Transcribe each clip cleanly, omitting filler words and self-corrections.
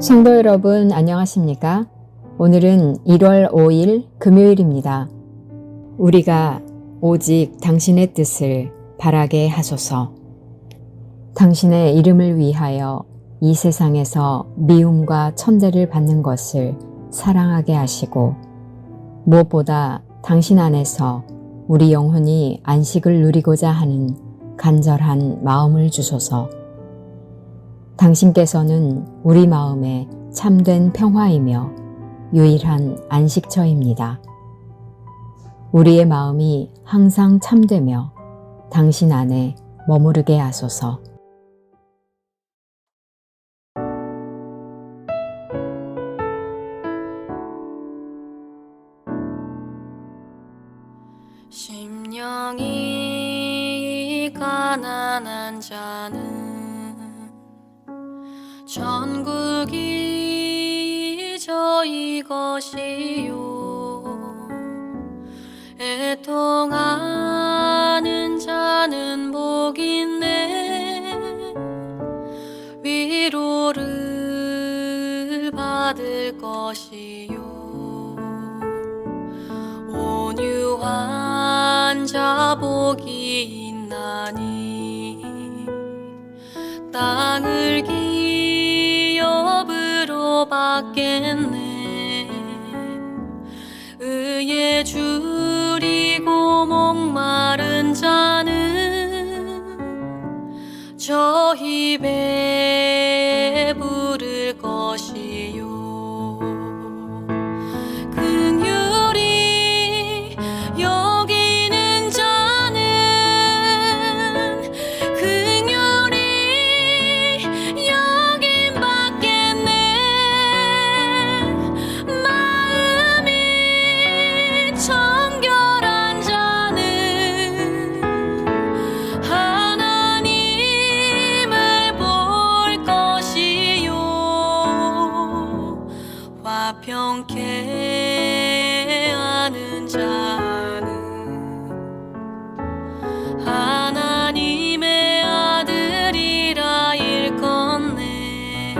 성도 여러분, 안녕하십니까? 오늘은 1월 5일 금요일입니다. 우리가 오직 당신의 뜻을 바라게 하소서. 당신의 이름을 위하여 이 세상에서 미움과 천대를 받는 것을 사랑하게 하시고, 무엇보다 당신 안에서 우리 영혼이 안식을 누리고자 하는 간절한 마음을 주소서. 당신께서는 우리 마음에 참된 평화이며 유일한 안식처입니다. 우리의 마음이 항상 참되며 당신 안에 머무르게 하소서. 심령이 가난한 자는 천국이 저희 것이요, 애통하는 자는 복인데 위로를 받을 것이요, 온유한 자 복이 있나니 땅을 기업으로 받겠네. 의에 줄이고 목마른 자는 저 입에 부를 것이요, 긍휼히 여기는 자는 긍휼히 여김 받겠네. 마음이 청결한 자는 하나님을 볼 것이요, 화평케 하는 자는 하나님의 아들이라 일컫네.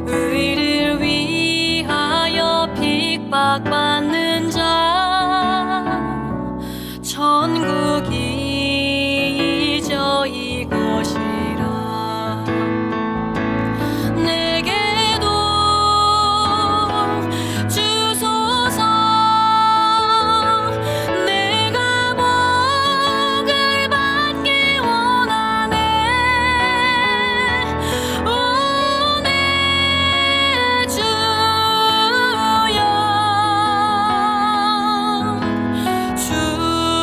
의를 위하여 핍박받는 자 천국이 저희 것이라. 내게도 주소서. 내가 복을 받기 원하네. 오 내 주여, 주소서.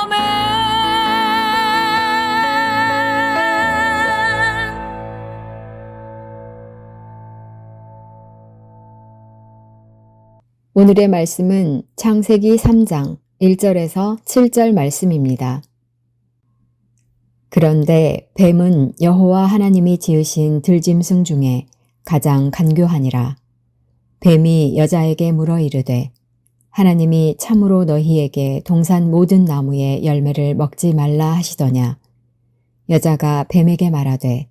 아멘. 오늘의 말씀은 창세기 3장 1절에서 7절 말씀입니다. 그런데 뱀은 여호와 하나님이 지으신 들짐승 중에 가장 간교하니라. 뱀이 여자에게 물어 이르되, 하나님이 참으로 너희에게 동산 모든 나무의 열매를 먹지 말라 하시더냐? 여자가 뱀에게 말하되,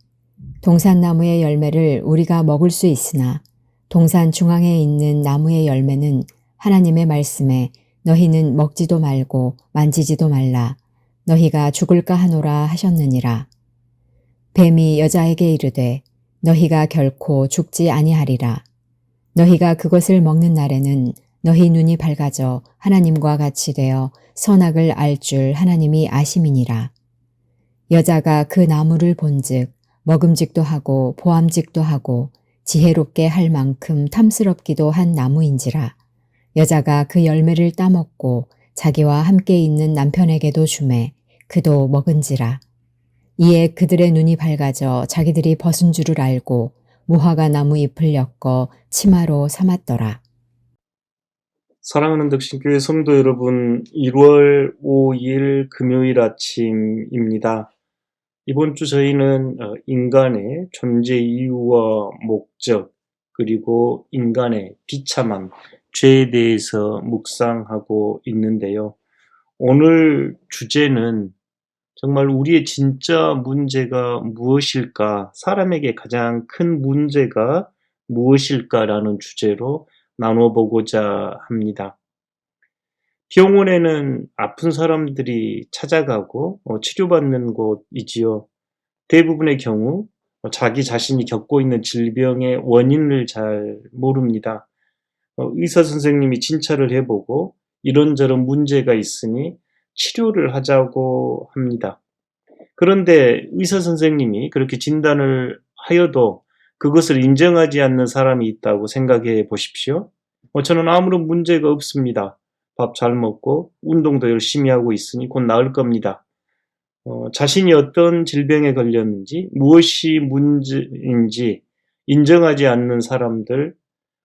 동산 나무의 열매를 우리가 먹을 수 있으나 동산 중앙에 있는 나무의 열매는 하나님의 말씀에 너희는 먹지도 말고 만지지도 말라, 너희가 죽을까 하노라 하셨느니라. 뱀이 여자에게 이르되, 너희가 결코 죽지 아니하리라. 너희가 그것을 먹는 날에는 너희 눈이 밝아져 하나님과 같이 되어 선악을 알 줄 하나님이 아심이니라. 여자가 그 나무를 본즉 먹음직도 하고 보암직도 하고 지혜롭게 할 만큼 탐스럽기도 한 나무인지라. 여자가 그 열매를 따먹고 자기와 함께 있는 남편에게도 주매 그도 먹은지라. 이에 그들의 눈이 밝아져 자기들이 벗은 줄을 알고 무화과 나무 잎을 엮어 치마로 삼았더라. 사랑하는 덕신교회 성도 여러분, 1월 5일 금요일 아침입니다. 이번 주 저희는 인간의 존재 이유와 목적, 그리고 인간의 비참함, 죄에 대해서 묵상하고 있는데요. 오늘 주제는 정말 우리의 진짜 문제가 무엇일까? 사람에게 가장 큰 문제가 무엇일까라는 주제로 나눠보고자 합니다. 병원에는 아픈 사람들이 찾아가고 치료받는 곳이지요. 대부분의 경우 자기 자신이 겪고 있는 질병의 원인을 잘 모릅니다. 의사 선생님이 진찰을 해보고 이런저런 문제가 있으니 치료를 하자고 합니다. 그런데 의사 선생님이 그렇게 진단을 하여도 그것을 인정하지 않는 사람이 있다고 생각해 보십시오. 저는 아무런 문제가 없습니다. 밥 잘 먹고 운동도 열심히 하고 있으니 곧 나을 겁니다. 자신이 어떤 질병에 걸렸는지 무엇이 문제인지 인정하지 않는 사람들,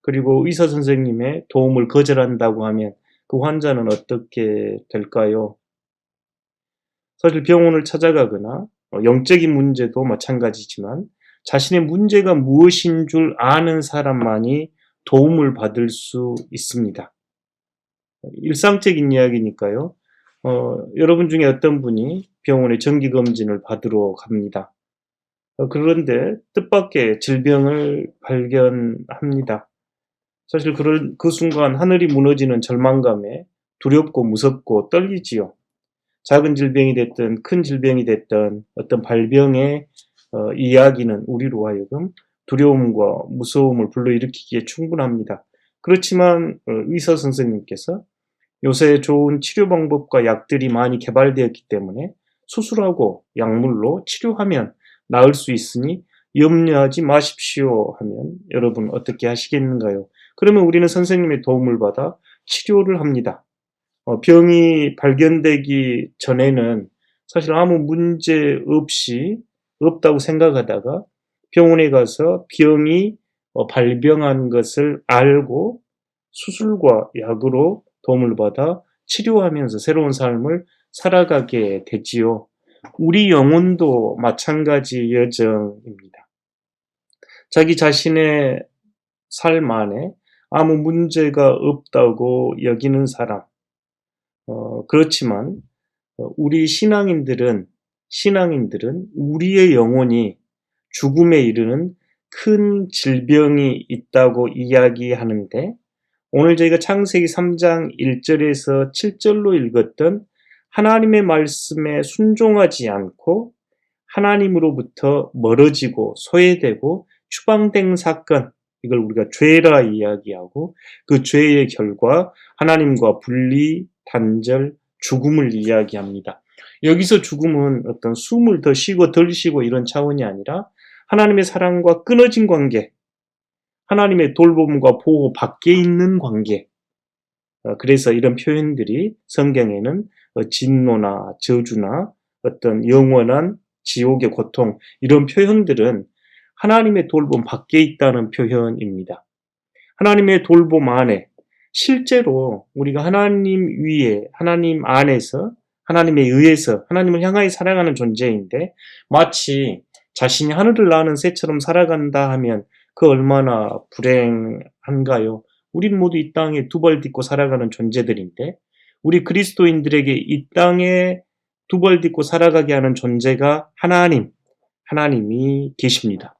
그리고 의사 선생님의 도움을 거절한다고 하면 그 환자는 어떻게 될까요? 사실 병원을 찾아가거나 영적인 문제도 마찬가지지만 자신의 문제가 무엇인 줄 아는 사람만이 도움을 받을 수 있습니다. 일상적인 이야기니까요. 여러분 중에 어떤 분이 병원에 정기검진을 받으러 갑니다. 그런데 뜻밖의 질병을 발견합니다. 사실 그 순간 하늘이 무너지는 절망감에 두렵고 무섭고 떨리지요. 작은 질병이 됐든 큰 질병이 됐든 어떤 발병의 이야기는 우리로 하여금 두려움과 무서움을 불러일으키기에 충분합니다. 그렇지만 의사 선생님께서 요새 좋은 치료 방법과 약들이 많이 개발되었기 때문에 수술하고 약물로 치료하면 나을 수 있으니 염려하지 마십시오 하면 여러분 어떻게 하시겠는가요? 그러면 우리는 선생님의 도움을 받아 치료를 합니다. 병이 발견되기 전에는 사실 아무 문제 없다고 생각하다가 병원에 가서 병이 발병한 것을 알고 수술과 약으로 도움을 받아 치료하면서 새로운 삶을 살아가게 되지요. 우리 영혼도 마찬가지 여정입니다. 자기 자신의 삶 안에 아무 문제가 없다고 여기는 사람, 그렇지만 우리 신앙인들은 우리의 영혼이 죽음에 이르는 큰 질병이 있다고 이야기하는데, 오늘 저희가 창세기 3장 1절에서 7절로 읽었던 하나님의 말씀에 순종하지 않고 하나님으로부터 멀어지고 소외되고 추방된 사건, 이걸 우리가 죄라 이야기하고 그 죄의 결과 하나님과 분리, 단절, 죽음을 이야기합니다. 여기서 죽음은 어떤 숨을 더 쉬고 덜 쉬고 이런 차원이 아니라 하나님의 사랑과 끊어진 관계, 하나님의 돌봄과 보호 밖에 있는 관계. 그래서 이런 표현들이 성경에는 진노나 저주나 어떤 영원한 지옥의 고통, 이런 표현들은 하나님의 돌봄 밖에 있다는 표현입니다. 하나님의 돌봄 안에 실제로 우리가 하나님 위에, 하나님 안에서, 하나님에 의해서 하나님을 향하여 살아가는 존재인데, 마치 자신이 하늘을 나는 새처럼 살아간다 하면 그 얼마나 불행한가요? 우리는 모두 이 땅에 두 발 딛고 살아가는 존재들인데, 우리 그리스도인들에게 이 땅에 두 발 딛고 살아가게 하는 존재가 하나님이 계십니다.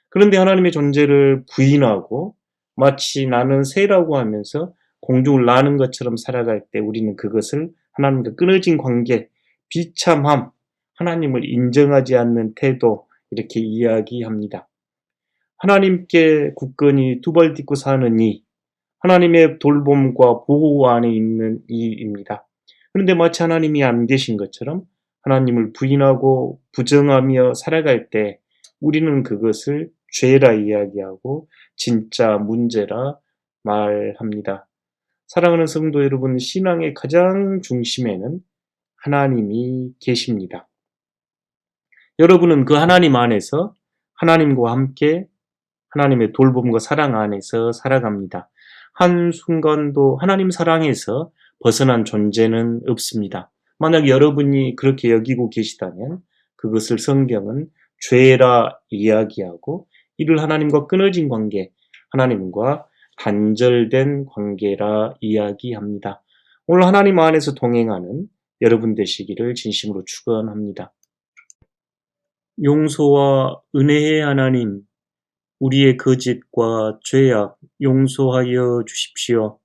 그런데 하나님의 존재를 부인하고 마치 나는 새라고 하면서 공중을 나는 것처럼 살아갈 때 우리는 그것을 하나님과 끊어진 관계, 비참함, 하나님을 인정하지 않는 태도, 이렇게 이야기합니다. 하나님께 굳건히 두 발 딛고 사는 이, 하나님의 돌봄과 보호 안에 있는 이입니다. 그런데 마치 하나님이 안 계신 것처럼 하나님을 부인하고 부정하며 살아갈 때 우리는 그것을 죄라 이야기하고 진짜 문제라 말합니다. 사랑하는 성도 여러분, 신앙의 가장 중심에는 하나님이 계십니다. 여러분은 그 하나님 안에서 하나님과 함께 하나님의 돌봄과 사랑 안에서 살아갑니다. 한순간도 하나님 사랑에서 벗어난 존재는 없습니다. 만약 여러분이 그렇게 여기고 계시다면 그것을 성경은 죄라 이야기하고 이를 하나님과 끊어진 관계, 하나님과 단절된 관계라 이야기합니다. 오늘 하나님 안에서 동행하는 여러분 되시기를 진심으로 축원합니다. 용서와 은혜의 하나님, 우리의 거짓과 죄악 용서하여 주십시오.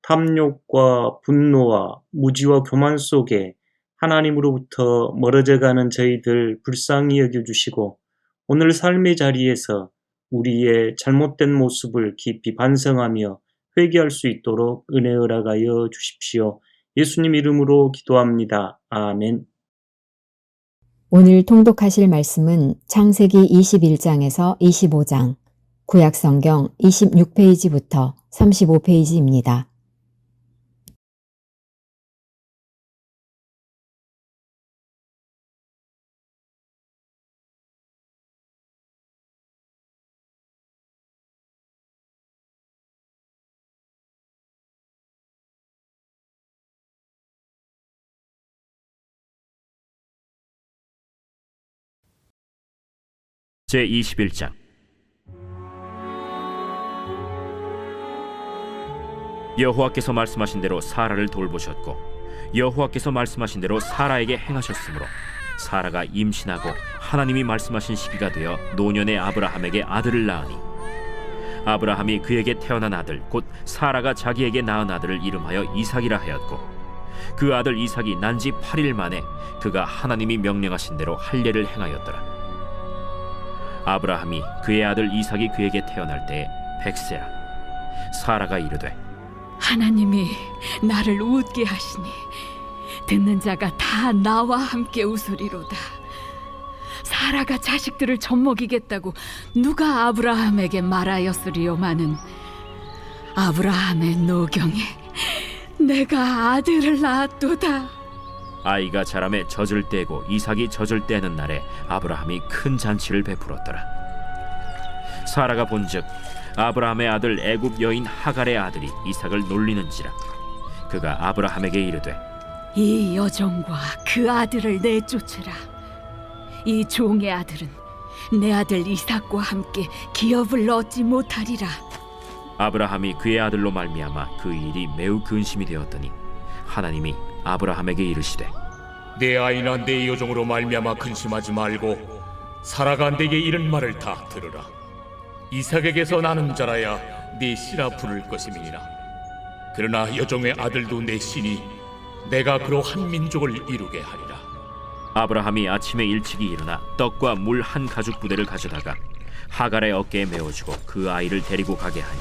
탐욕과 분노와 무지와 교만 속에 하나님으로부터 멀어져가는 저희들 불쌍히 여겨주시고 오늘 삶의 자리에서 우리의 잘못된 모습을 깊이 반성하며 회개할 수 있도록 은혜 허락하여 주십시오. 예수님 이름으로 기도합니다. 아멘. 오늘 통독하실 말씀은 창세기 21장에서 25장, 구약성경 26페이지부터 35페이지입니다. 제21장 여호와께서 말씀하신 대로 사라를 돌보셨고 여호와께서 말씀하신 대로 사라에게 행하셨으므로 사라가 임신하고 하나님이 말씀하신 시기가 되어 노년의 아브라함에게 아들을 낳으니 아브라함이 그에게 태어난 아들 곧 사라가 자기에게 낳은 아들을 이름하여 이삭이라 하였고 그 아들 이삭이 난 지 8일 만에 그가 하나님이 명령하신 대로 할례를 행하였더라. 아브라함이 그의 아들 이삭이 그에게 태어날 때에 100세라. 사라가 이르되 하나님이 나를 웃게 하시니 듣는 자가 다 나와 함께 웃으리로다. 사라가 자식들을 젖먹이겠다고 누가 아브라함에게 말하였으리요마는 아브라함의 노경에 내가 아들을 낳았도다. 아이가 자라매 젖을 떼고 이삭이 젖을 떼는 날에 아브라함이 큰 잔치를 베풀었더라. 사라가 본즉 아브라함의 아들 애굽 여인 하갈의 아들이 이삭을 놀리는지라. 그가 아브라함에게 이르되 이 여종과 그 아들을 내쫓으라. 이 종의 아들은 내 아들 이삭과 함께 기업을 얻지 못하리라. 아브라함이 그의 아들로 말미암아 그 일이 매우 근심이 되었더니 하나님이 아브라함에게 이르시되 내 아이나 내 여종으로 말미암아 근심하지 말고 사라가 내게 이른 말을 다 들으라. 이삭에게서 나는 자라야 네 씨라 부를 것임이니라. 그러나 여종의 아들도 내 씨니 내가 그로 한 민족을 이루게 하리라. 아브라함이 아침에 일찍이 일어나 떡과 물 한 가죽 부대를 가져다가 하갈의 어깨에 메어주고 그 아이를 데리고 가게 하니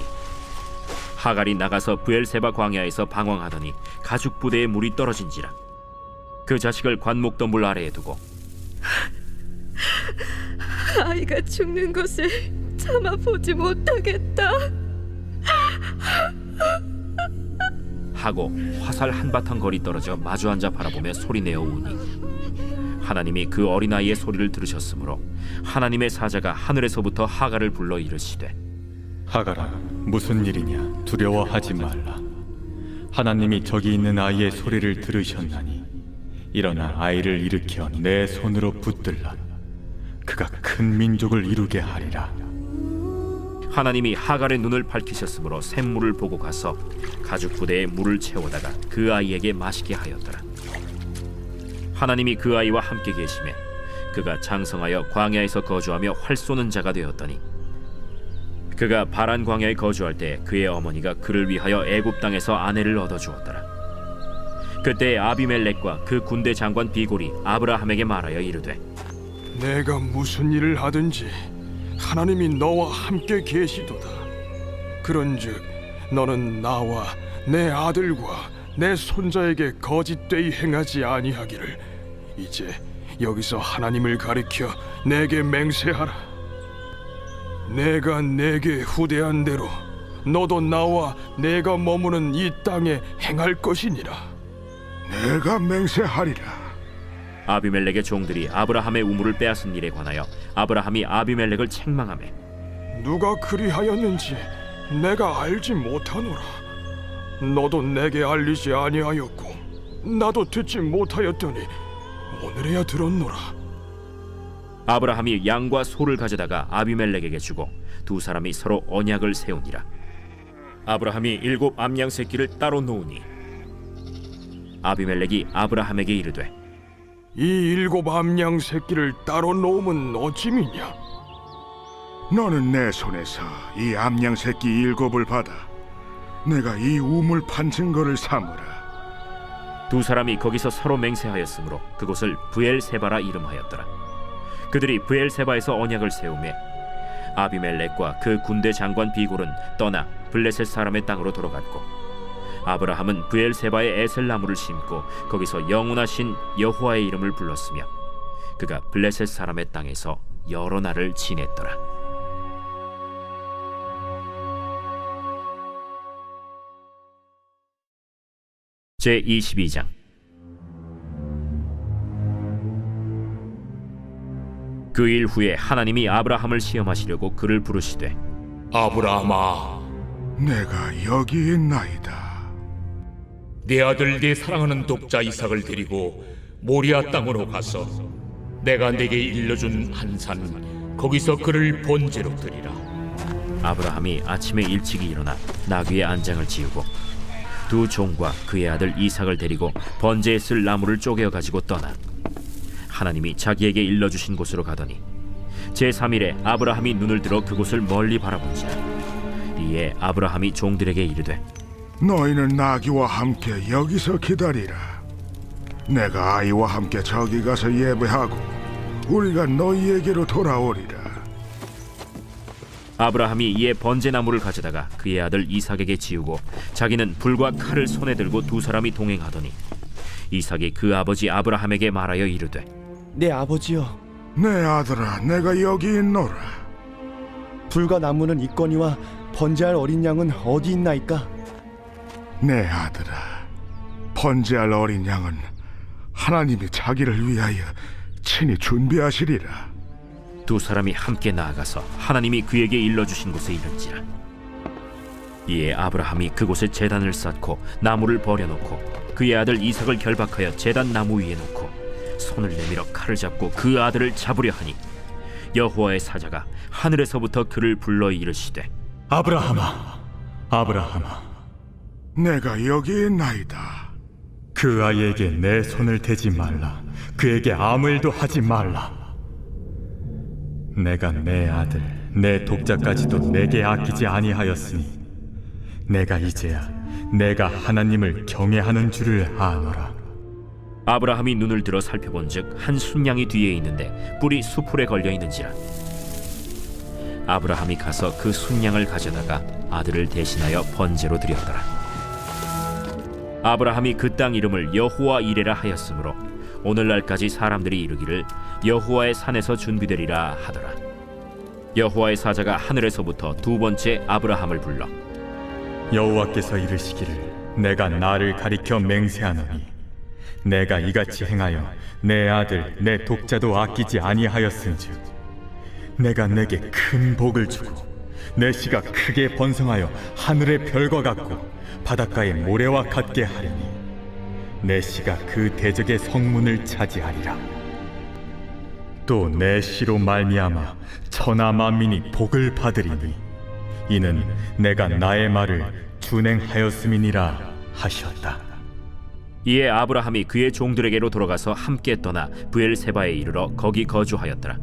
하갈이 나가서 브엘세바 광야에서 방황하더니 가죽 부대에 물이 떨어진지라. 그 자식을 관목더물 아래에 두고 아이가 죽는 것을 참아 보지 못하겠다 하고 화살 한바탕 거리 떨어져 마주 앉아 바라보며 소리내어 우니 하나님이 그 어린아이의 소리를 들으셨으므로 하나님의 사자가 하늘에서부터 하갈을 불러 이르시되 하갈아, 무슨 일이냐? 두려워하지 말라. 하나님이 저기 있는 아이의 소리를 들으셨나니 일어나 아이를 일으켜 내 손으로 붙들라. 그가 큰 민족을 이루게 하리라. 하나님이 하갈의 눈을 밝히셨으므로 샘물을 보고 가서 가죽 부대에 물을 채우다가 그 아이에게 마시게 하였더라. 하나님이 그 아이와 함께 계시매 그가 장성하여 광야에서 거주하며 활 쏘는 자가 되었더니 그가 바란 광야에 거주할 때 그의 어머니가 그를 위하여 애굽 땅에서 아내를 얻어 주었더라. 그때 아비멜렉과 그 군대 장관 비골이 아브라함에게 말하여 이르되 내가 무슨 일을 하든지 하나님이 너와 함께 계시도다. 그런즉 너는 나와 내 아들과 내 손자에게 거짓되이 행하지 아니하기를 이제 여기서 하나님을 가리켜 내게 맹세하라. 내가 내게 후대한 대로 너도 나와 내가 머무는 이 땅에 행할 것이니라. 내가 맹세하리라. 아비멜렉의 종들이 아브라함의 우물을 빼앗은 일에 관하여 아브라함이 아비멜렉을 책망하매 누가 그리하였는지 내가 알지 못하노라. 너도 내게 알리지 아니하였고 나도 듣지 못하였더니 오늘에야 들었노라. 아브라함이 양과 소를 가져다가 아비멜렉에게 주고 두 사람이 서로 언약을 세우니라. 아브라함이 7 암양 새끼를 따로 놓으니 아비멜렉이 아브라함에게 이르되 이 7 암양 새끼를 따로 놓으면 어찌미냐? 너는 내 손에서 이 암양 새끼 7을 받아 내가 이 우물 판 증거를 삼으라. 두 사람이 거기서 서로 맹세하였으므로 그곳을 브엘세바라 이름하였더라. 그들이 브엘세바에서 언약을 세우매 아비멜렉과 그 군대 장관 비골은 떠나 블레셋 사람의 땅으로 돌아갔고 아브라함은 브엘세바에 에셀나무를 심고 거기서 영원하신 여호와의 이름을 불렀으며 그가 블레셋 사람의 땅에서 여러 날을 지냈더라. 제22장. 그 일 후에 하나님이 아브라함을 시험하시려고 그를 부르시되 아브라함아, 내가 여기 있나이다. 내 아들 내 사랑하는 독자 이삭을 데리고 모리아 땅으로 가서 내가 내게 일러준 한 산 거기서 그를 번제로 드리라. 아브라함이 아침에 일찍이 일어나 나귀의 안장을 지우고 두 종과 그의 아들 이삭을 데리고 번제에 쓸 나무를 쪼개어 가지고 떠나 하나님이 자기에게 일러주신 곳으로 가더니 제3일에 아브라함이 눈을 들어 그곳을 멀리 바라본지라. 이에 아브라함이 종들에게 이르되 너희는 나귀와 함께 여기서 기다리라. 내가 아이와 함께 저기 가서 예배하고 우리가 너희에게로 돌아오리라. 아브라함이 이에 번제나무를 가져다가 그의 아들 이삭에게 지우고 자기는 불과 칼을 손에 들고 두 사람이 동행하더니 이삭이 그 아버지 아브라함에게 말하여 이르되 내 아버지여, 내 아들아, 내가 여기 있노라. 불과 나무는 있거니와 번제할 어린 양은 어디 있나이까? 내 아들아, 번제할 어린 양은 하나님이 자기를 위하여 친히 준비하시리라. 두 사람이 함께 나아가서 하나님이 그에게 일러주신 곳에 이른지라. 이에 아브라함이 그곳에 제단을 쌓고 나무를 버려놓고 그의 아들 이삭을 결박하여 제단 나무 위에 놓고 손을 내밀어 칼을 잡고 그 아들을 잡으려 하니 여호와의 사자가 하늘에서부터 그를 불러 이르시되 아브라함아, 아브라함아. 내가 여기 있나이다. 그 아이에게 내 손을 대지 말라. 그에게 아무 일도 하지 말라. 내가 내 아들, 내 독자까지도 내게 아끼지 아니하였으니 내가 이제야 내가 하나님을 경외하는 줄을 아노라. 아브라함이 눈을 들어 살펴본즉 한 순양이 뒤에 있는데 뿔이 수풀에 걸려 있는지라. 아브라함이 가서 그 순양을 가져다가 아들을 대신하여 번제로 드렸더라. 아브라함이 그 땅 이름을 여호와 이레라 하였으므로 오늘날까지 사람들이 이르기를 여호와의 산에서 준비되리라 하더라. 여호와의 사자가 하늘에서부터 두 번째 아브라함을 불러 여호와께서 이르시기를 내가 나를 가리켜 맹세하노니 내가 이같이 행하여 내 아들 내 독자도 아끼지 아니하였은즉 내가 내게 큰 복을 주고 내 씨가 크게 번성하여 하늘의 별과 같고 바닷가의 모래와 같게 하리니 내 씨가 그 대적의 성문을 차지하리라. 또 내 씨로 말미암아 천하 만민이 복을 받으리니 이는 내가 나의 말을 준행하였음이니라 하셨다. 이에 아브라함이 그의 종들에게로 돌아가서 함께 떠나 브엘세바에 이르러 거기 거주하였더라.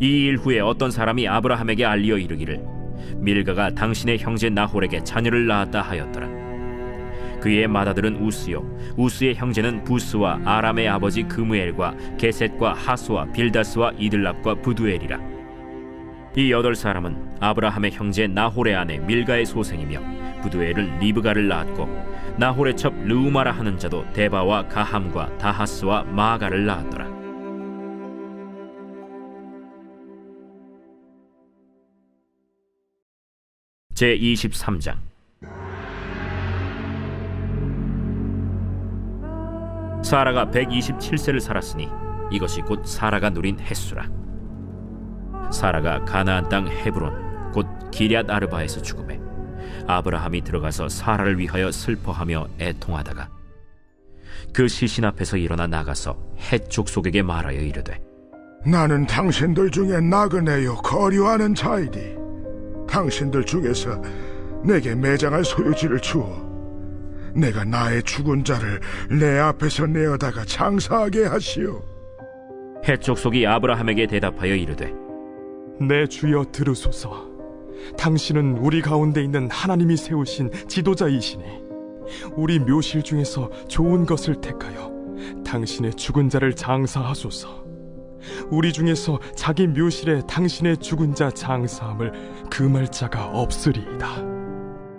이 일 후에 어떤 사람이 아브라함에게 알리어 이르기를 밀가가 당신의 형제 나홀에게 자녀를 낳았다 하였더라. 그의 맏아들은 우스요 우스의 형제는 부스와 아람의 아버지 그무엘과 게셋과 하수와 빌다스와 이들랍과 부두엘이라. 이 8사람은 아브라함의 형제 나홀의 아내 밀가의 소생이며 부두엘은 리브가를 낳았고 나홀의 첩 르우마라 하는 자도 데바와 가함과 다하스와 마가를 낳았더라. 제23장. 사라가 127세를 살았으니 이것이 곧 사라가 누린 햇수라. 사라가 가나안 땅 헤브론 곧 기럇 아르바에서 죽음에 아브라함이 들어가서 사라를 위하여 슬퍼하며 애통하다가 그 시신 앞에서 일어나 나가서 헷 족속에게 말하여 이르되 나는 당신들 중에 나그네요 거류하는 자이니 당신들 중에서 내게 매장할 소유지를 주어 내가 나의 죽은 자를 내 앞에서 내어다가 장사하게 하시오. 헷 족속이 아브라함에게 대답하여 이르되 내 주여 들으소서. 당신은 우리 가운데 있는 하나님이 세우신 지도자이시니 우리 묘실 중에서 좋은 것을 택하여 당신의 죽은 자를 장사하소서. 우리 중에서 자기 묘실에 당신의 죽은 자 장사함을 금할 자가 없으리이다.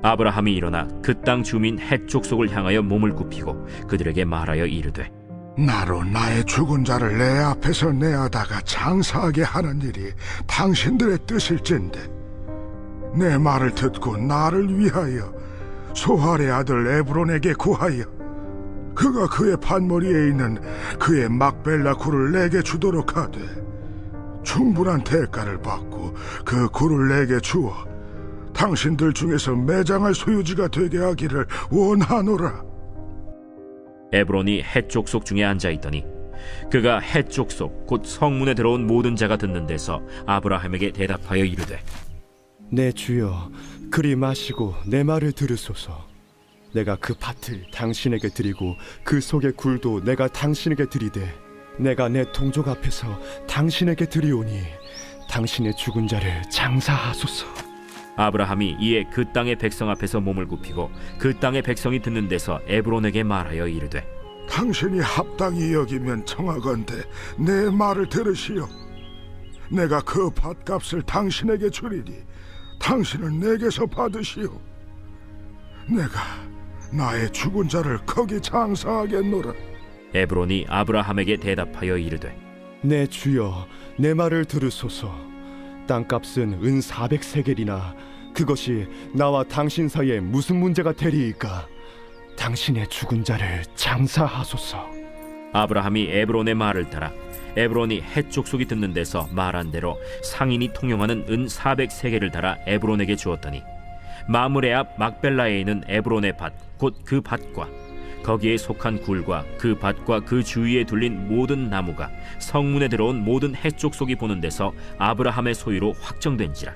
아브라함이 일어나 그 땅 주민 헷 족속을 향하여 몸을 굽히고 그들에게 말하여 이르되 나로 나의 죽은 자를 내 앞에서 내어다가 장사하게 하는 일이 당신들의 뜻일진데 내 말을 듣고 나를 위하여 소할의 아들 에브론에게 구하여 그가 그의 밭머리에 있는 그의 막벨라 굴을 내게 주도록 하되 충분한 대가를 받고 그 굴을 내게 주어 당신들 중에서 매장할 소유지가 되게 하기를 원하노라. 에브론이 헷 족속 중에 앉아 있더니 그가 헷 족속 곧 성문에 들어온 모든 자가 듣는 데서 아브라함에게 대답하여 이르되 내 주여 그리 마시고 내 말을 들으소서. 내가 그 밭을 당신에게 드리고 그 속의 굴도 내가 당신에게 드리되 내가 내 동족 앞에서 당신에게 드리오니 당신의 죽은 자를 장사하소서. 아브라함이 이에 그 땅의 백성 앞에서 몸을 굽히고 그 땅의 백성이 듣는 데서 에브론에게 말하여 이르되 당신이 합당히 여기면 청하건대 내 말을 들으시오. 내가 그 밭값을 당신에게 주리니 당신은 내게서 받으시오. 내가 나의 죽은 자를 거기 장사하겠노라. 에브론이 아브라함에게 대답하여 이르되 내 주여 내 말을 들으소서. 땅값은 은 400세겔이나 그것이 나와 당신 사이에 무슨 문제가 되리이까. 당신의 죽은 자를 장사하소서. 아브라함이 에브론의 말을 따라 에브론이 헷 족속이 듣는 데서 말한 대로 상인이 통용하는 은 400세겔을 달아 에브론에게 주었더니 마므레 앞 막벨라에 있는 에브론의 밭 곧 그 밭과 거기에 속한 굴과 그 밭과 그 주위에 둘린 모든 나무가 성문에 들어온 모든 헷 족속이 보는 데서 아브라함의 소유로 확정된지라.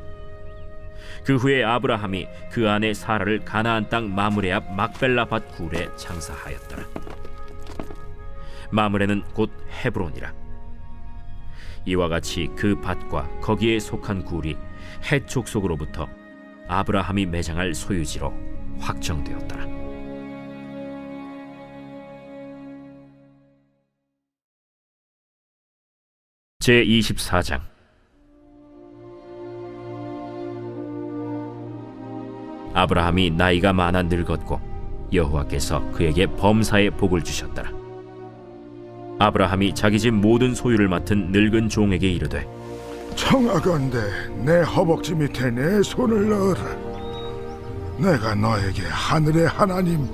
그 후에 아브라함이 그 아내 사라를 가나안 땅 마므레 앞 막벨라 밭 굴에 장사하였더라. 마므레는 곧 헤브론이라. 이와 같이 그 밭과 거기에 속한 굴이 헷 족속으로부터 아브라함이 매장할 소유지로 확정되었더라. 제24장. 아브라함이 나이가 많아 늙었고 여호와께서 그에게 범사의 복을 주셨더라. 아브라함이 자기 집 모든 소유를 맡은 늙은 종에게 이르되 청하건대 내 허벅지 밑에 내 손을 넣어라. 내가 너에게 하늘의 하나님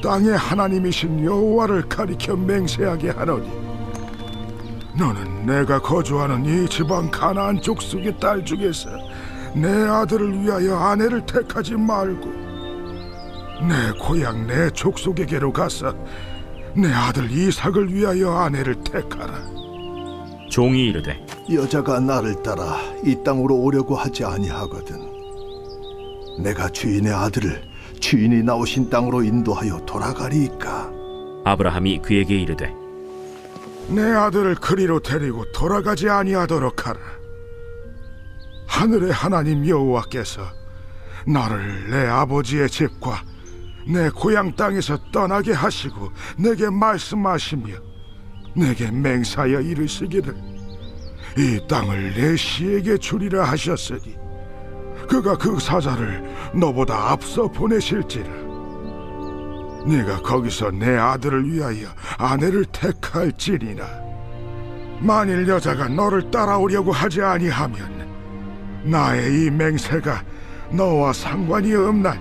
땅의 하나님이신 여호와를 가리켜 맹세하게 하노니 너는 내가 거주하는 이 지방 가나안 족속의 딸 중에서 내 아들을 위하여 아내를 택하지 말고 내 고향 내 족속에게로 가서 내 아들 이삭을 위하여 아내를 택하라. 종이 이르되 여자가 나를 따라 이 땅으로 오려고 하지 아니하거든. 내가 주인의 아들을 주인이 나오신 땅으로 인도하여 돌아가리이까. 아브라함이 그에게 이르되 내 아들을 그리로 데리고 돌아가지 아니하도록 하라. 하늘의 하나님 여호와께서 나를 내 아버지의 집과 내 고향 땅에서 떠나게 하시고 내게 말씀하시며 내게 맹사하여 이르시기를 이 땅을 내 씨에게 주리라 하셨으니 그가 그 사자를 너보다 앞서 보내실지라. 네가 거기서 내 아들을 위하여 아내를 택할지니라. 만일 여자가 너를 따라오려고 하지 아니하면 나의 이 맹세가 너와 상관이 없나니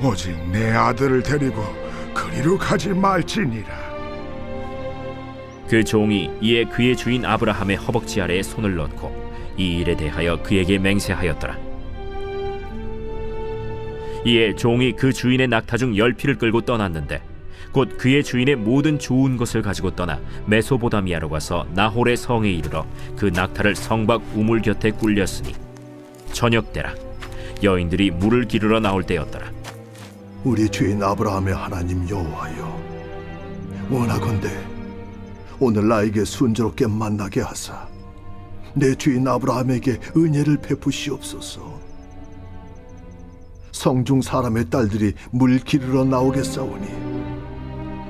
오직 내 아들을 데리고 그리로 가지 말지니라. 그 종이 이에 그의 주인 아브라함의 허벅지 아래에 손을 넣고 이 일에 대하여 그에게 맹세하였더라. 이에 종이 그 주인의 낙타 중 10匹를 끌고 떠났는데 곧 그의 주인의 모든 좋은 것을 가지고 떠나 메소보다미아로 가서 나홀의 성에 이르러 그 낙타를 성박 우물 곁에 굴렸으니 저녁 때라. 여인들이 물을 기르러 나올 때였더라. 우리 주인 아브라함의 하나님 여호와여, 원하건대 오늘 나에게 순조롭게 만나게 하사 내 주인 아브라함에게 은혜를 베푸시옵소서. 성중 사람의 딸들이 물 기르러 나오겠사오니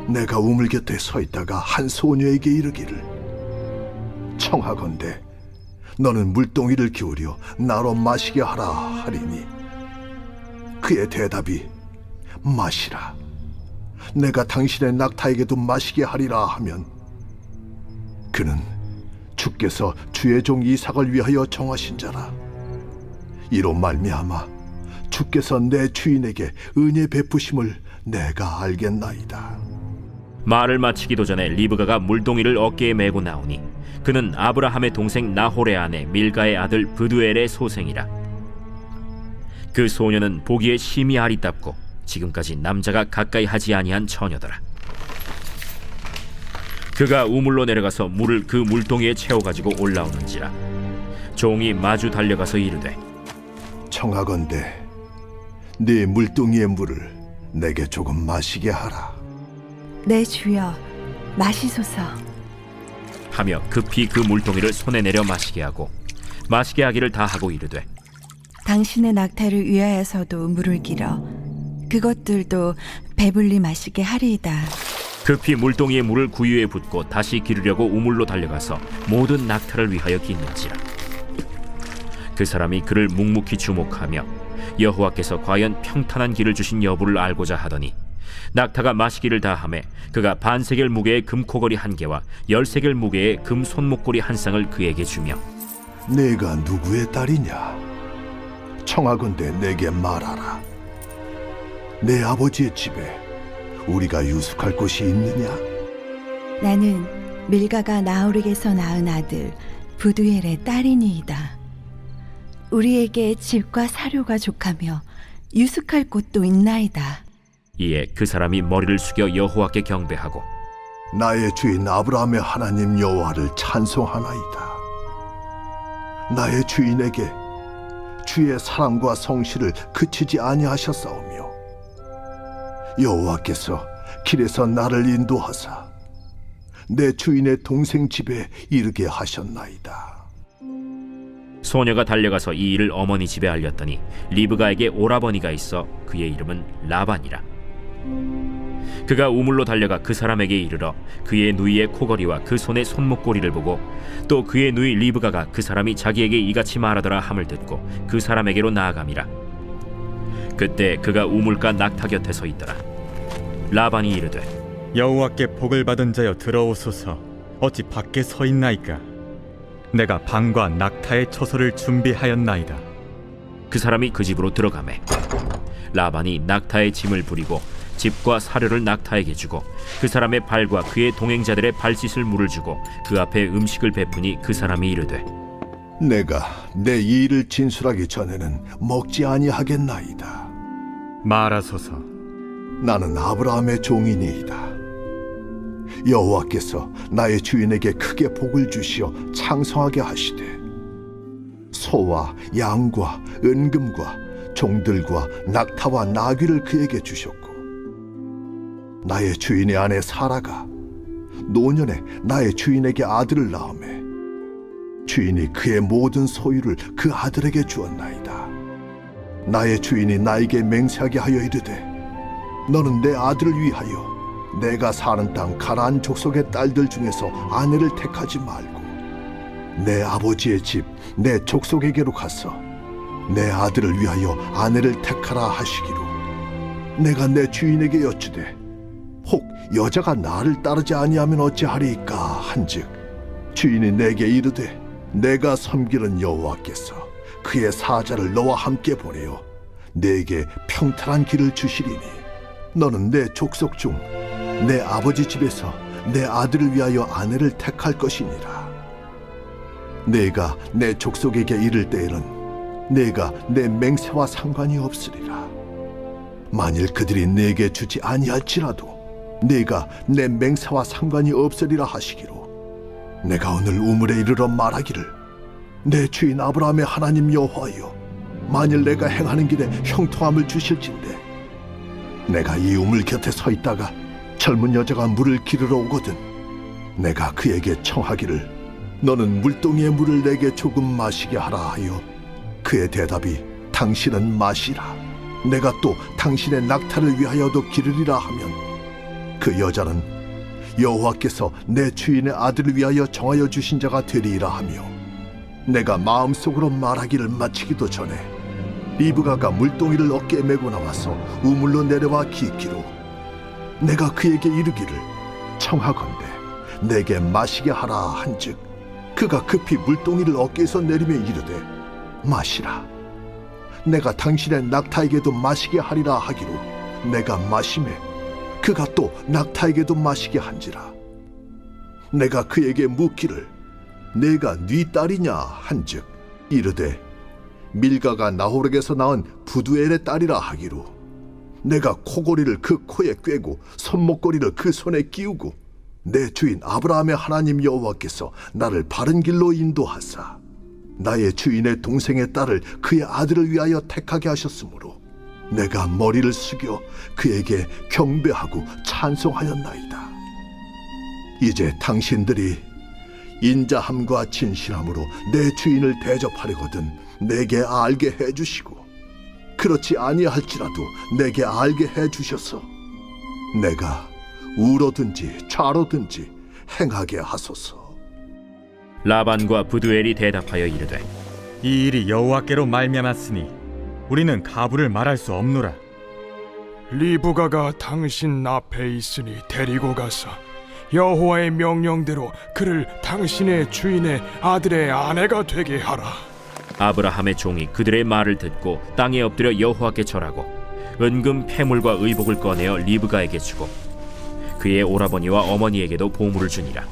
내가 우물 곁에 서 있다가 한 소녀에게 이르기를, 청하건대 너는 물동이를 기울여 나로 마시게 하라 하리니, 그의 대답이 마시라, 내가 당신의 낙타에게도 마시게 하리라 하면, 그는 주께서 주의 종 이삭을 위하여 정하신 자라. 이로 말미암아 주께서 내 주인에게 은혜 베푸심을 내가 알겠나이다. 말을 마치기도 전에 리브가가 물동이를 어깨에 메고 나오니 그는 아브라함의 동생 나홀의 아내 밀가의 아들 브두엘의 소생이라. 그 소녀는 보기에 심히 아리답고 지금까지 남자가 가까이 하지 아니한 처녀더라. 그가 우물로 내려가서 물을 그 물동이에 채워가지고 올라오는지라 종이 마주 달려가서 이르되, 청하건대 네 물동이의 물을 내게 조금 마시게 하라. 네 주여, 마시소서. 하며 급히 그 물동이를 손에 내려 마시게 하고 마시게 하기를 다 하고 이르되, 당신의 낙타를 위하여서도 물을 길어 그것들도 배불리 마시게 하리이다. 급히 물동이의 물을 구유에 붓고 다시 기르려고 우물로 달려가서 모든 낙타를 위하여 깃는지라. 그 사람이 그를 묵묵히 주목하며 여호와께서 과연 평탄한 길을 주신 여부를 알고자 하더니, 낙타가 마시기를 다하매 그가 반세겔 무게의 금코걸이 1개와 10세겔 무게의 금 손목고리 1쌍을 그에게 주며, 내가 누구의 딸이냐? 청하건대 내게 말하라. 내 아버지의 집에 우리가 유숙할 곳이 있느냐? 나는 밀가가 나홀에게서 낳은 아들 부두엘의 딸이니이다. 우리에게 집과 사료가 족하며 유숙할 곳도 있나이다. 이에 그 사람이 머리를 숙여 여호와께 경배하고, 나의 주인 아브라함의 하나님 여호와를 찬송하나이다. 나의 주인에게 주의 사랑과 성실을 그치지 아니하셨사오며, 여호와께서 길에서 나를 인도하사 내 주인의 동생 집에 이르게 하셨나이다. 소녀가 달려가서 이 일을 어머니 집에 알렸더니 리브가에게 오라버니가 있어 그의 이름은 라반이라. 그가 우물로 달려가 그 사람에게 이르러 그의 누이의 코걸이와 그 손의 손목고리를 보고, 또 그의 누이 리브가가 그 사람이 자기에게 이같이 말하더라 함을 듣고 그 사람에게로 나아감이라. 그때 그가 우물가 낙타 곁에 서 있더라. 라반이 이르되, 여호와께 복을 받은 자여 들어오소서. 어찌 밖에 서 있나이까? 내가 방과 낙타의 처소를 준비하였나이다. 그 사람이 그 집으로 들어가매 라반이 낙타의 짐을 부리고 집과 사료를 낙타에게 주고 그 사람의 발과 그의 동행자들의 발 씻을 물을 주고 그 앞에 음식을 베푸니, 그 사람이 이르되, 내가 내 이 일을 진술하기 전에는 먹지 아니하겠나이다. 말하소서. 나는 아브라함의 종이니이다. 여호와께서 나의 주인에게 크게 복을 주시어 창성하게 하시되 소와 양과 은금과 종들과 낙타와 나귀를 그에게 주셨고, 나의 주인의 아내 사라가 노년에 나의 주인에게 아들을 낳으매 주인이 그의 모든 소유를 그 아들에게 주었나이다. 나의 주인이 나에게 맹세하게 하여 이르되, 너는 내 아들을 위하여 내가 사는 땅 가나안 족속의 딸들 중에서 아내를 택하지 말고 내 아버지의 집 내 족속에게로 가서 내 아들을 위하여 아내를 택하라 하시기로, 내가 내 주인에게 여쭈되 혹 여자가 나를 따르지 아니하면 어찌하리이까 한즉, 주인이 내게 이르되, 내가 섬기는 여호와께서 그의 사자를 너와 함께 보내어 내게 평탄한 길을 주시리니, 너는 내 족속 중 내 아버지 집에서 내 아들을 위하여 아내를 택할 것이니라. 내가 내 족속에게 이를 때에는 내가 내 맹세와 상관이 없으리라. 만일 그들이 내게 주지 아니할지라도 내가 내 맹세와 상관이 없으리라 하시기로, 내가 오늘 우물에 이르러 말하기를, 내 주인 아브라함의 하나님 여호와여, 만일 내가 행하는 길에 형통함을 주실진대. 내가 이 우물 곁에 서 있다가 젊은 여자가 물을 기르러 오거든 내가 그에게 청하기를 너는 물동이의 물을 내게 조금 마시게 하라 하여 그의 대답이 당신은 마시라 내가 또 당신의 낙타를 위하여도 기르리라 하면 그 여자는 여호와께서 내 주인의 아들을 위하여 정하여 주신 자가 되리이라 하며 내가 마음속으로 말하기를 마치기도 전에 리브가가 물동이를 어깨에 메고 나와서 우물로 내려와 기기로 내가 그에게 이르기를 청하건대 내게 마시게 하라 한즉 그가 급히 물동이를 어깨에서 내리며 이르되 마시라 내가 당신의 낙타에게도 마시게 하리라 하기로 내가 마시매 그가 또 낙타에게도 마시게 한지라 내가 그에게 묻기를 내가 네 딸이냐 한즉 이르되 밀가가 나홀에게서 낳은 부두엘의 딸이라 하기로 내가 코고리를 그 코에 꿰고 손목고리를 그 손에 끼우고 내 주인 아브라함의 하나님 여호와께서 나를 바른 길로 인도하사 나의 주인의 동생의 딸을 그의 아들을 위하여 택하게 하셨으므로 내가 머리를 숙여 그에게 경배하고 찬송하였나이다. 이제 당신들이 인자함과 진실함으로 내 주인을 대접하려거든 내게 알게 해주시고 그렇지 아니할지라도 내게 알게 해주셔서 내가 우로든지 좌로든지 행하게 하소서. 라반과 부두엘이 대답하여 이르되 이 일이 여호와께로 말미암았으니 우리는 가부를 말할 수 없노라. 리브가가 당신 앞에 있으니 데리고 가서 여호와의 명령대로 그를 당신의 주인의 아들의 아내가 되게 하라. 아브라함의 종이 그들의 말을 듣고 땅에 엎드려 여호와께 절하고 은금 패물과 의복을 꺼내어 리브가에게 주고 그의 오라버니와 어머니에게도 보물을 주니라.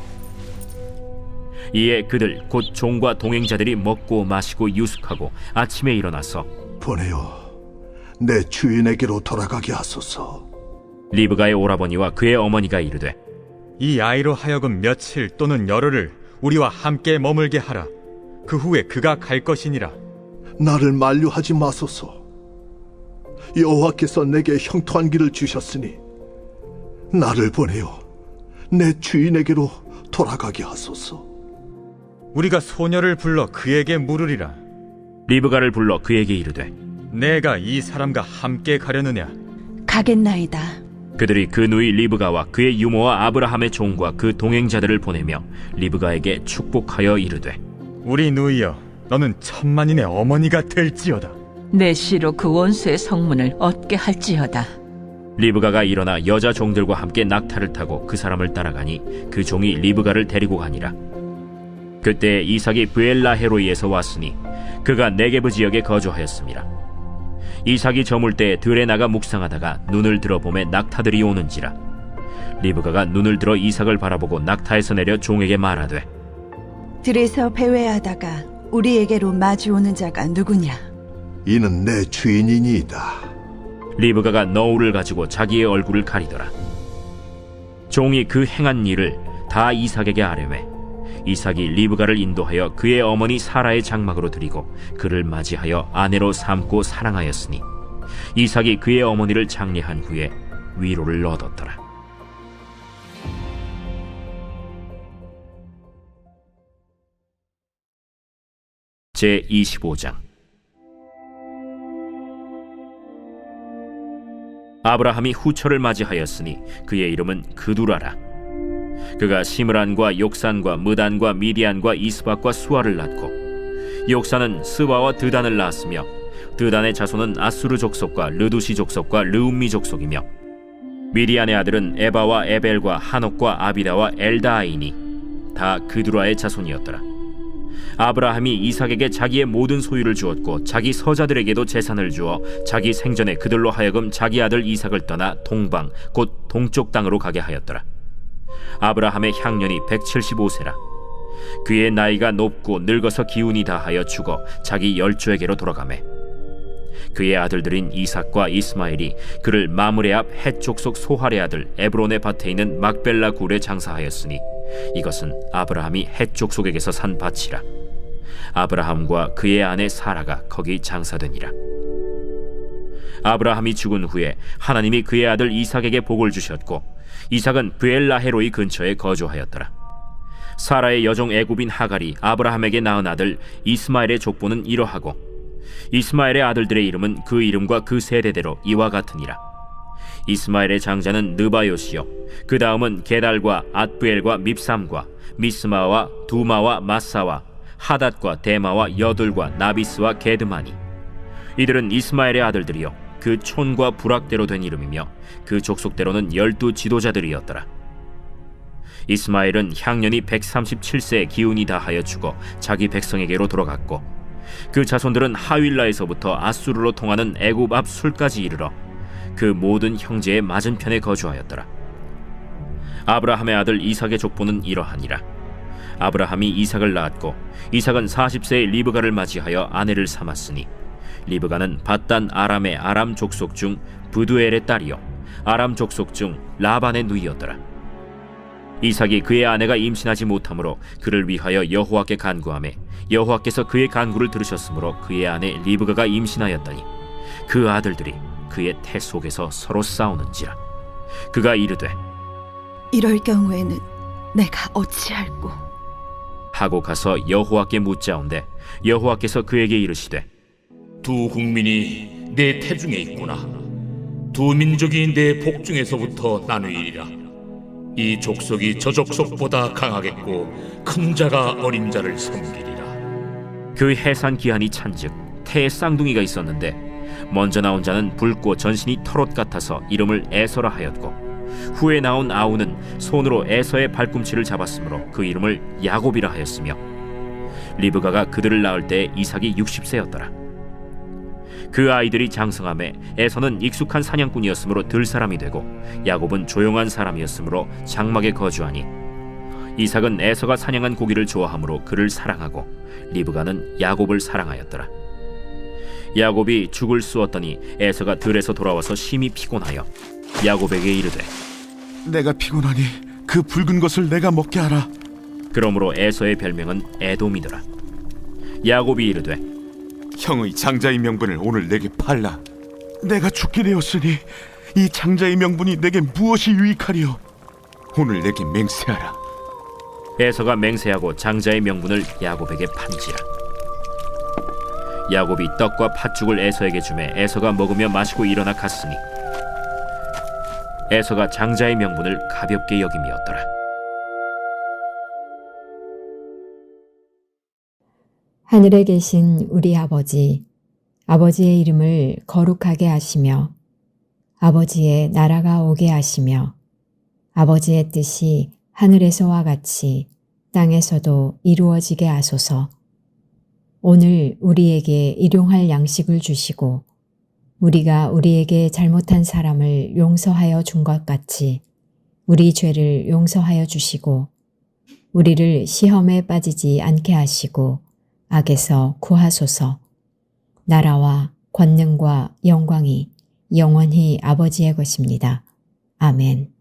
이에 그들 곧 종과 동행자들이 먹고 마시고 유숙하고 아침에 일어나서 보내어 내 주인에게로 돌아가게 하소서. 리브가의 오라버니와 그의 어머니가 이르되 이 아이로 하여금 며칠 또는 열흘을 우리와 함께 머물게 하라. 그 후에 그가 갈 것이니라. 나를 만류하지 마소서. 여호와께서 내게 형통한 길을 주셨으니 나를 보내어 내 주인에게로 돌아가게 하소서. 우리가 소녀를 불러 그에게 물으리라. 리브가를 불러 그에게 이르되 내가 이 사람과 함께 가려느냐? 가겠나이다. 그들이 그 누이 리브가와 그의 유모와 아브라함의 종과 그 동행자들을 보내며 리브가에게 축복하여 이르되 우리 누이여, 너는 천만인의 어머니가 될지어다. 내 씨로 그 원수의 성문을 얻게 할지어다. 리브가가 일어나 여자 종들과 함께 낙타를 타고 그 사람을 따라가니 그 종이 리브가를 데리고 가니라. 그때 이삭이 브엘라헤로이에서 왔으니 그가 네게브 지역에 거주하였습니다. 이삭이 저물 때 들에 나가 묵상하다가 눈을 들어보매 낙타들이 오는지라. 리브가가 눈을 들어 이삭을 바라보고 낙타에서 내려 종에게 말하되 들에서 배회하다가 우리에게로 마주오는 자가 누구냐? 이는 내 주인이니이다. 리브가가 너울을 가지고 자기의 얼굴을 가리더라. 종이 그 행한 일을 다 이삭에게 아뢰매 이삭이 리브가를 인도하여 그의 어머니 사라의 장막으로 들이고 그를 맞이하여 아내로 삼고 사랑하였으니 이삭이 그의 어머니를 장례한 후에 위로를 얻었더라. 제25장. 아브라함이 후처를 맞이하였으니 그의 이름은 그두라라. 그가 시므란과 욕산과 무단과 미디안과 이스박과 수아를 낳고 욕산은 스바와 드단을 낳았으며 드단의 자손은 아수르 족속과 르두시 족속과 르움미 족속이며 미디안의 아들은 에바와 에벨과 하녹과 아비다와 엘다아이니 다 그두라의 자손이었더라. 아브라함이 이삭에게 자기의 모든 소유를 주었고 자기 서자들에게도 재산을 주어 자기 생전에 그들로 하여금 자기 아들 이삭을 떠나 동방 곧 동쪽 땅으로 가게 하였더라. 아브라함의 향년이 175세라. 그의 나이가 높고 늙어서 기운이 다하여 죽어 자기 열조에게로 돌아가매 그의 아들들인 이삭과 이스마엘이 그를 마므레 앞 헷 족속 소할의 아들 에브론의 밭에 있는 막벨라 굴에 장사하였으니 이것은 아브라함이 헷 족속에게서 산 밭이라. 아브라함과 그의 아내 사라가 거기 장사되니라. 아브라함이 죽은 후에 하나님이 그의 아들 이삭에게 복을 주셨고 이삭은 브엘라헤로이 근처에 거주하였더라. 사라의 여종 애굽인 하갈이 아브라함에게 낳은 아들 이스마엘의 족보는 이러하고 이스마엘의 아들들의 이름은 그 이름과 그 세대대로 이와 같으니라. 이스마엘의 장자는 느바요시요 그 다음은 게달과 앗부엘과 밉삼과 미스마와 두마와 마사와 하닷과 데마와 여둘과 나비스와 게드마니. 이들은 이스마엘의 아들들이요 그 촌과 부락대로 된 이름이며 그 족속대로는 12 지도자들이었더라. 이스마엘은 향년이 137세의 기운이 다하여 죽어 자기 백성에게로 돌아갔고 그 자손들은 하윌라에서부터 아수르로 통하는 애굽 앞 술까지 이르러 그 모든 형제의 맞은편에 거주하였더라. 아브라함의 아들 이삭의 족보는 이러하니라. 아브라함이 이삭을 낳았고 이삭은 40세의 리브가를 맞이하여 아내를 삼았으니 리브가는 밧단 아람의 아람 족속 중 브두엘의 딸이요 아람 족속 중 라반의 누이였더라. 이삭이 그의 아내가 임신하지 못하므로 그를 위하여 여호와께 간구하매 여호와께서 그의 간구를 들으셨으므로 그의 아내 리브가가 임신하였더니 그 아들들이 그의 태 속에서 서로 싸우는지라. 그가 이르되 이럴 경우에는 내가 어찌할꼬? 하고 가서 여호와께 묻자온데 여호와께서 그에게 이르시되 두 국민이 내 태중에 있구나. 두 민족이 내 복중에서부터 나누이리라. 이 족속이 저 족속보다 강하겠고 큰 자가 어린 자를 섬기리라. 그 해산 기한이 찬즉 태에 쌍둥이가 있었는데 먼저 나온 자는 붉고 전신이 털옷 같아서 이름을 에서라 하였고 후에 나온 아우는 손으로 에서의 발꿈치를 잡았으므로 그 이름을 야곱이라 하였으며 리브가가 그들을 낳을 때 이삭이 60세였더라. 그 아이들이 장성함에 에서는 익숙한 사냥꾼이었으므로 들사람이 되고 야곱은 조용한 사람이었으므로 장막에 거주하니 이삭은 에서가 사냥한 고기를 좋아하므로 그를 사랑하고 리브가는 야곱을 사랑하였더라. 야곱이 죽을 쑤었더니 에서가 들에서 돌아와서 심히 피곤하여 야곱에게 이르되 내가 피곤하니 그 붉은 것을 내가 먹게 하라. 그러므로 에서의 별명은 에돔이더라. 야곱이 이르되 형의 장자의 명분을 오늘 내게 팔라. 내가 죽게 되었으니 이 장자의 명분이 내게 무엇이 유익하리요? 오늘 내게 맹세하라. 에서가 맹세하고 장자의 명분을 야곱에게 판지라. 야곱이 떡과 팥죽을 에서에게 주매 에서가 먹으며 마시고 일어나 갔으니 에서가 장자의 명분을 가볍게 여김이었더라. 하늘에 계신 우리 아버지, 아버지의 이름을 거룩하게 하시며 아버지의 나라가 오게 하시며 아버지의 뜻이 하늘에서와 같이 땅에서도 이루어지게 하소서. 오늘 우리에게 일용할 양식을 주시고 우리가 우리에게 잘못한 사람을 용서하여 준 것 같이 우리 죄를 용서하여 주시고 우리를 시험에 빠지지 않게 하시고 악에서 구하소서. 나라와 권능과 영광이 영원히 아버지의 것입니다. 아멘.